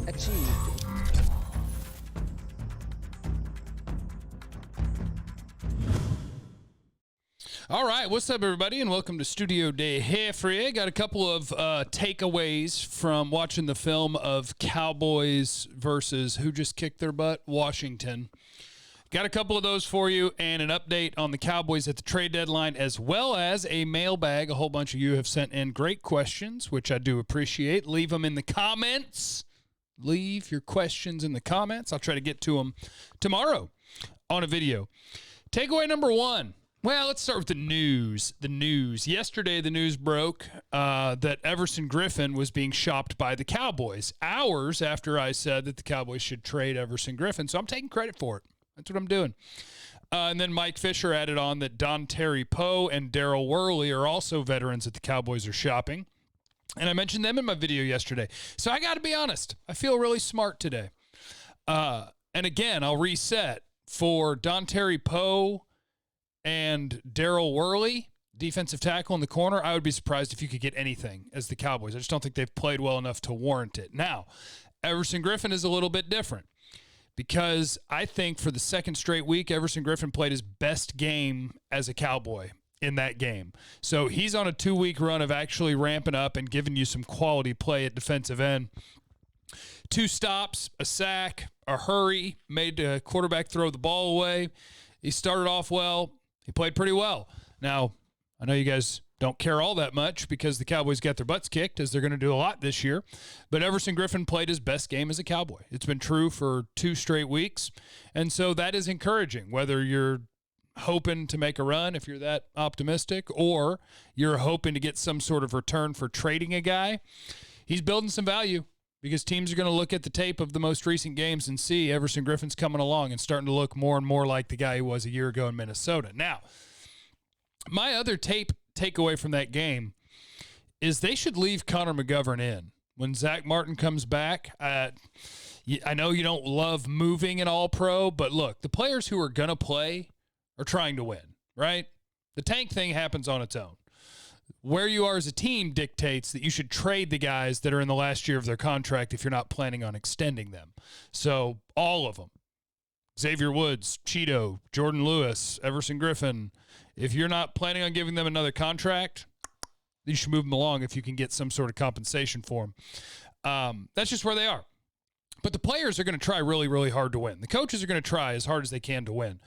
achieved. All right, what's up, everybody, and welcome to Studio Day Hefre. Got a couple of takeaways from watching the film of Cowboys versus who just kicked their butt? Washington. Got a couple of those for you and an update on the Cowboys at the trade deadline, as well as a mailbag. A whole bunch of you have sent in great questions, which I do appreciate. Leave them in the comments. Leave your questions in the comments. I'll try to get to them tomorrow on a video. Takeaway number one. Well, let's start with the news. Yesterday, the news broke that Everson Griffen was being shopped by the Cowboys, hours after I said that the Cowboys should trade Everson Griffen. So I'm taking credit for it. That's what I'm doing. And then Mike Fisher added on that Don Terry Poe and Daryl Worley are also veterans that the Cowboys are shopping. And I mentioned them in my video yesterday. So I got to be honest. I feel really smart today. And again, I'll reset for Don Terry Poe and Daryl Worley, defensive tackle in the corner. I would be surprised if you could get anything as the Cowboys. I just don't think they've played well enough to warrant it. Now, Everson Griffen is a little bit different because I think for the second straight week, Everson Griffen played his best game as a Cowboy in that game. So he's on a 2-week run of actually ramping up and giving you some quality play at defensive end. 2 stops, a sack, a hurry, made the quarterback throw the ball away. He started off well. He played pretty well. Now, I know you guys don't care all that much because the Cowboys got their butts kicked, as they're going to do a lot this year. But Everson Griffen played his best game as a Cowboy. It's been true for 2 straight weeks. And so that is encouraging, whether you're hoping to make a run, if you're that optimistic, or you're hoping to get some sort of return for trading a guy. He's building some value because teams are going to look at the tape of the most recent games and see Everson Griffen's coming along and starting to look more and more like the guy he was a year ago in Minnesota. Now, my other takeaway from that game is they should leave Connor McGovern in. When Zach Martin comes back, I know you don't love moving an all-pro, but look, the players who are going to play are trying to win, right? The tank thing happens on its own. Where you are as a team dictates that you should trade the guys that are in the last year of their contract if you're not planning on extending them. So all of them, Xavier Woods, Cheeto, Jordan Lewis, Everson Griffen, if you're not planning on giving them another contract, you should move them along if you can get some sort of compensation for them. That's just where they are. But the players are going to try really, really hard to win. The coaches are going to try as hard as they can to win.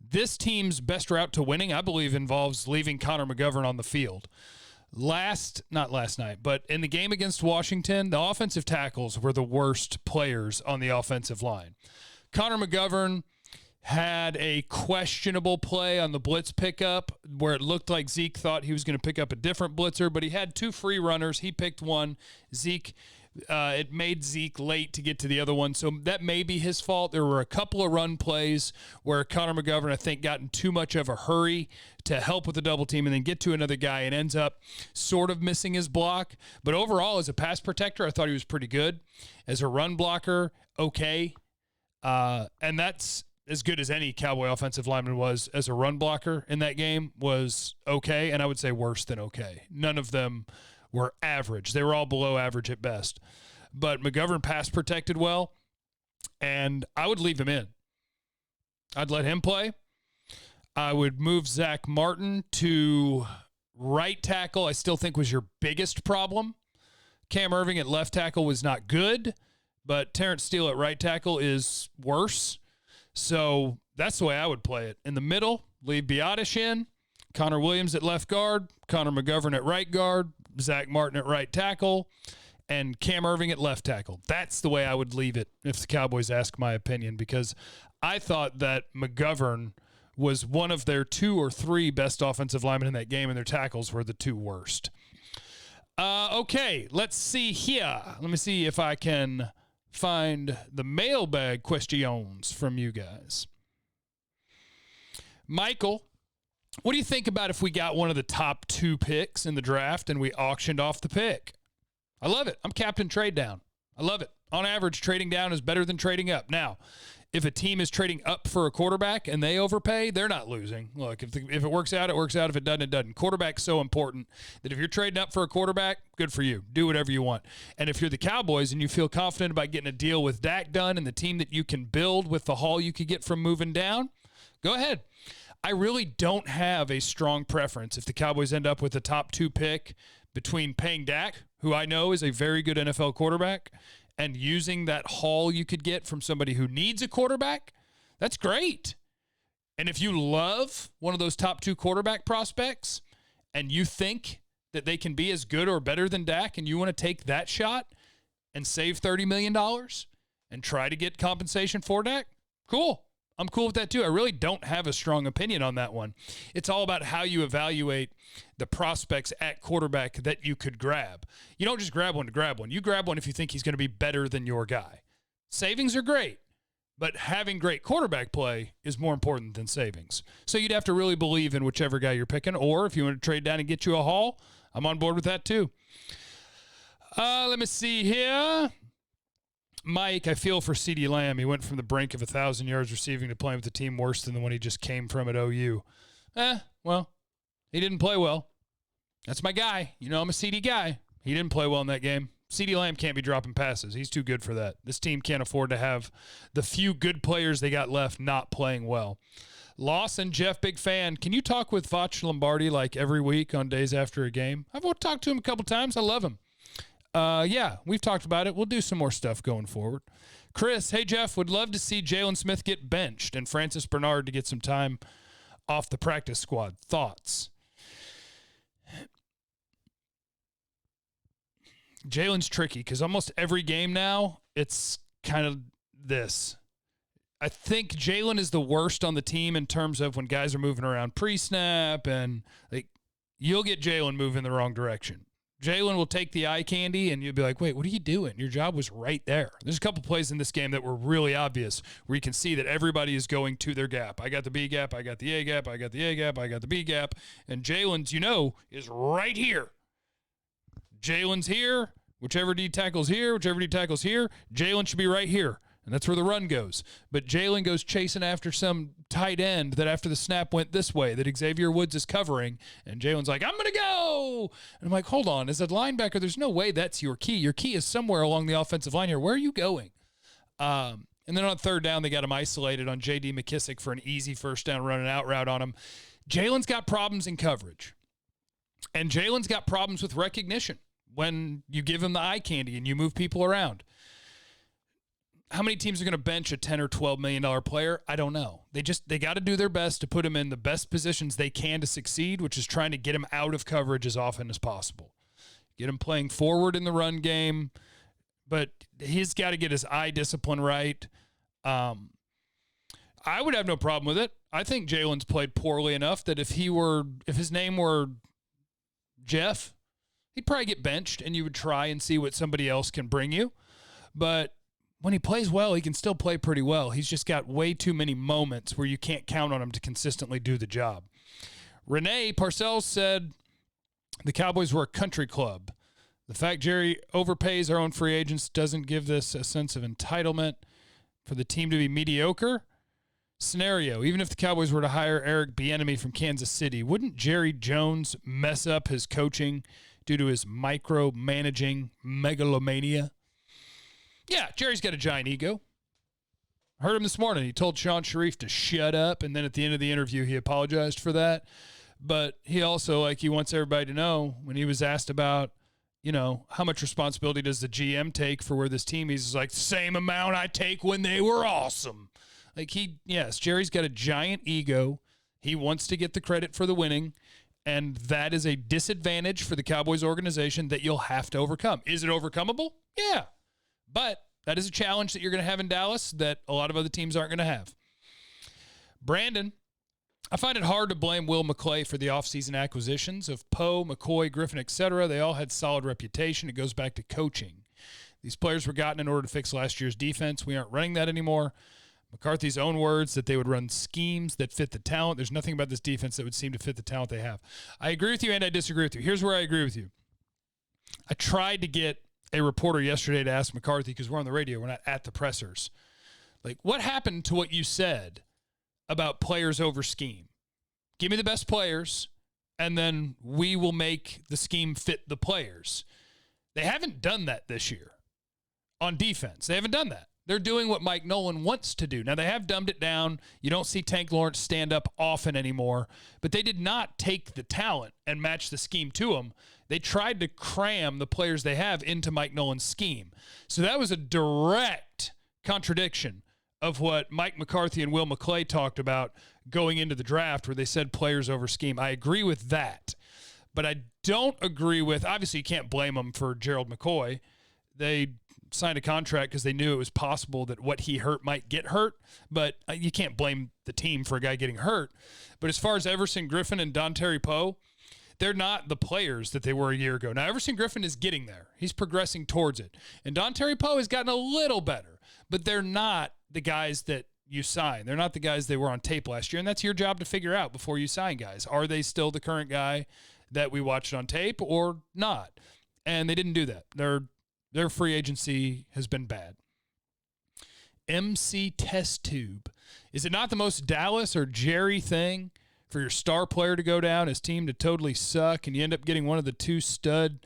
This team's best route to winning, I believe, involves leaving Connor McGovern on the field. Not last night, but in the game against Washington, the offensive tackles were the worst players on the offensive line. Connor McGovern had a questionable play on the blitz pickup where it looked like Zeke thought he was going to pick up a different blitzer, but he had 2 free runners. He picked one. It made Zeke late to get to the other one, so that may be his fault. There were a couple of run plays where Connor McGovern, I think, got in too much of a hurry to help with the double team and then get to another guy and ends up sort of missing his block. But overall, as a pass protector, I thought he was pretty good. As a run blocker, okay. And that's as good as any Cowboy offensive lineman was as a run blocker in that game, was okay, and I would say worse than okay. None of them were average. They were all below average at best. But McGovern pass protected well, and I would leave him in. I'd let him play. I would move Zach Martin to right tackle. I still think was your biggest problem. Cam Irving at left tackle was not good, but Terrence Steele at right tackle is worse. So that's the way I would play it. In the middle, leave Biotish in, Connor Williams at left guard, Connor McGovern at right guard, Zach Martin at right tackle, and Cam Irving at left tackle. That's the way I would leave it if the Cowboys ask my opinion, because I thought that McGovern was one of their 2 or 3 best offensive linemen in that game, and their tackles were the 2 worst. Okay, let's see here. Let me see if I can find the mailbag questions from you guys. Michael, what do you think about if we got one of the top 2 picks in the draft and we auctioned off the pick? I love it. I'm Captain Trade Down. I love it. On average, trading down is better than trading up. Now, if a team is trading up for a quarterback and they overpay, they're not losing. Look, if it works out, it works out. If it doesn't, it doesn't. Quarterback's so important that if you're trading up for a quarterback, good for you. Do whatever you want. And if you're the Cowboys and you feel confident about getting a deal with Dak done and the team that you can build with the haul you could get from moving down, go ahead. I really don't have a strong preference if the Cowboys end up with a top 2 pick between paying Dak, who I know is a very good NFL quarterback, and using that haul you could get from somebody who needs a quarterback. That's great. And if you love one of those top 2 quarterback prospects and you think that they can be as good or better than Dak and you want to take that shot and save $30 million and try to get compensation for Dak, cool. I'm cool with that too. I really don't have a strong opinion on that one. It's all about how you evaluate the prospects at quarterback that you could grab. You don't just grab one to grab one. You grab one if you think he's going to be better than your guy. Savings are great, but having great quarterback play is more important than savings. So you'd have to really believe in whichever guy you're picking, or if you want to trade down and get you a haul, I'm on board with that too. Let me see here. Mike, I feel for CeeDee Lamb. He went from the brink of 1,000 yards receiving to playing with a team worse than the one he just came from at OU. Well, he didn't play well. That's my guy. You know I'm a CeeDee guy. He didn't play well in that game. CeeDee Lamb can't be dropping passes. He's too good for that. This team can't afford to have the few good players they got left not playing well. Lawson, Jeff, big fan. Can you talk with Voch Lombardi like every week on days after a game? I've talked to him a couple times. I love him. Yeah, we've talked about it. We'll do some more stuff going forward. Chris, hey, Jeff, would love to see Jalen Smith get benched and Francis Bernard to get some time off the practice squad. Thoughts? Jalen's tricky because almost every game now, it's kind of this. I think Jalen is the worst on the team in terms of when guys are moving around pre-snap, and like you'll get Jalen moving the wrong direction. Jalen will take the eye candy, and you'll be like, wait, what are you doing? Your job was right there. There's a couple plays in this game that were really obvious where you can see that everybody is going to their gap. I got the B gap, I got the A gap, I got the A gap, I got the B gap, and Jalen's, is right here. Jalen's here. Whichever D tackles here, Jalen should be right here. And that's where the run goes. But Jalen goes chasing after some tight end that after the snap went this way, that Xavier Woods is covering. And Jalen's like, I'm going to go. And I'm like, hold on. As a linebacker, there's no way that's your key. Your key is somewhere along the offensive line here. Where are you going? And then on third down, they got him isolated on J.D. McKissick for an easy first down run and out route on him. Jalen's got problems in coverage. And Jalen's got problems with recognition when you give him the eye candy and you move people around. How many teams are going to bench a $10 or $12 million player? I don't know. They got to do their best to put him in the best positions they can to succeed, which is trying to get him out of coverage as often as possible. Get him playing forward in the run game, but he's got to get his eye discipline right. I would have no problem with it. I think Jalen's played poorly enough that if his name were Jeff, he'd probably get benched and you would try and see what somebody else can bring you. But when he plays well, he can still play pretty well. He's just got way too many moments where you can't count on him to consistently do the job. Renee Parcells said the Cowboys were a country club. The fact Jerry overpays our own free agents doesn't give this a sense of entitlement for the team to be mediocre. Scenario, even if the Cowboys were to hire Eric Bieniemy from Kansas City, wouldn't Jerry Jones mess up his coaching due to his micromanaging megalomania? Yeah, Jerry's got a giant ego. I heard him this morning. He told Sean Sharif to shut up, and then at the end of the interview, he apologized for that. But he also, he wants everybody to know when he was asked about, how much responsibility does the GM take for where this team is, he's like, same amount I take when they were awesome. Yes, Jerry's got a giant ego. He wants to get the credit for the winning, and that is a disadvantage for the Cowboys organization that you'll have to overcome. Is it overcomable? Yeah. But that is a challenge that you're going to have in Dallas that a lot of other teams aren't going to have. Brandon, I find it hard to blame Will McClay for the offseason acquisitions of Poe, McCoy, Griffen, etc. They all had solid reputation. It goes back to coaching. These players were gotten in order to fix last year's defense. We aren't running that anymore. McCarthy's own words that they would run schemes that fit the talent. There's nothing about this defense that would seem to fit the talent they have. I agree with you and I disagree with you. Here's where I agree with you. I tried to get a reporter yesterday to ask McCarthy, because we're on the radio, we're not at the pressers. Like, what happened to what you said about players over scheme? Give me the best players, and then we will make the scheme fit the players. They haven't done that this year on defense. They haven't done that. They're doing what Mike Nolan wants to do. Now, they have dumbed it down. You don't see Tank Lawrence stand up often anymore, but they did not take the talent and match the scheme to them. They tried to cram the players they have into Mike Nolan's scheme. So that was a direct contradiction of what Mike McCarthy and Will McClay talked about going into the draft, where they said players over scheme. I agree with that, but I don't agree with, obviously you can't blame them for Gerald McCoy. They signed a contract because they knew it was possible that what he hurt might get hurt, but you can't blame the team for a guy getting hurt. But as far as Everson Griffen and Dontari Poe, they're not the players that they were a year ago. Now, Everson Griffen is getting there. He's progressing towards it. And Dontari Poe has gotten a little better, but they're not the guys that you sign. They're not the guys they were on tape last year, and that's your job to figure out before you sign guys. Are they still the current guy that we watched on tape or not? And they didn't do that. Their free agency has been bad. MC Test Tube. Is it not the most Dallas or Jerry thing for your star player to go down, his team to totally suck, and you end up getting one of the two stud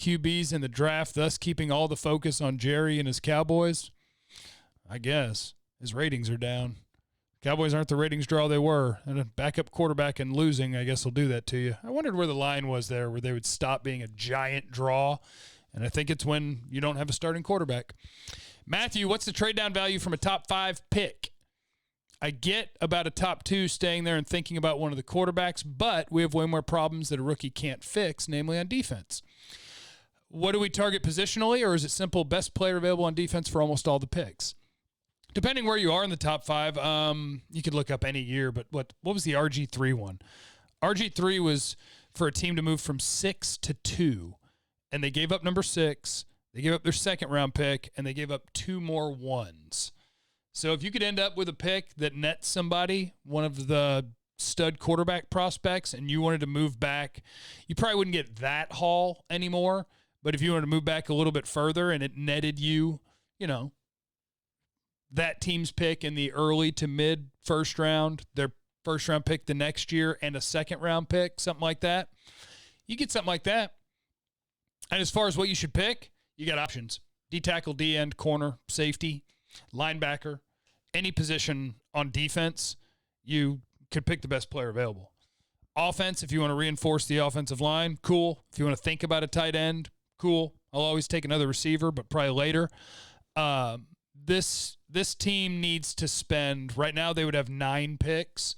QBs in the draft, thus keeping all the focus on Jerry and his Cowboys? I guess. His ratings are down. Cowboys aren't the ratings draw they were. And a backup quarterback and losing, I guess, will do that to you. I wondered where the line was there, where they would stop being a giant draw. And I think it's when you don't have a starting quarterback. Matthew, what's the trade down value from a top 5 pick? I get about a top 2 staying there and thinking about one of the quarterbacks, but we have way more problems that a rookie can't fix, namely on defense. What do we target positionally, or is it simple best player available on defense for almost all the picks? Depending where you are in the top 5, you could look up any year, but what was the RG3 one? RG3 was for a team to move from 6 to 2. And they gave up number 6, they gave up their second-round pick, and they gave up 2 more ones. So if you could end up with a pick that nets somebody, one of the stud quarterback prospects, and you wanted to move back, you probably wouldn't get that haul anymore. But if you wanted to move back a little bit further and it netted you, that team's pick in the early to mid first round, their first-round pick the next year, and a second-round pick, something like that, you get something like that. And as far as what you should pick, you got options. D-tackle, D-end, corner, safety, linebacker, any position on defense, you could pick the best player available. Offense, if you want to reinforce the offensive line, cool. If you want to think about a tight end, cool. I'll always take another receiver, but probably later. This team needs to spend, right now they would have 9 picks.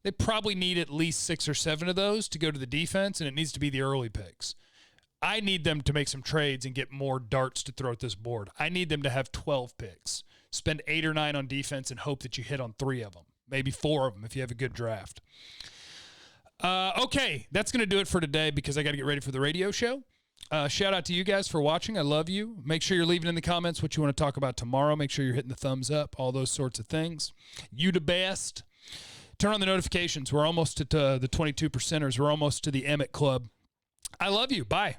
They probably need at least 6 or 7 of those to go to the defense, and it needs to be the early picks. I need them to make some trades and get more darts to throw at this board. I need them to have 12 picks. Spend 8 or 9 on defense and hope that you hit on 3 of them, maybe 4 of them if you have a good draft. Okay, that's going to do it for today because I got to get ready for the radio show. Shout out to you guys for watching. I love you. Make sure you're leaving in the comments what you want to talk about tomorrow. Make sure you're hitting the thumbs up, all those sorts of things. You the best. Turn on the notifications. We're almost at the 22%ers. We're almost to the Emmett Club. I love you. Bye.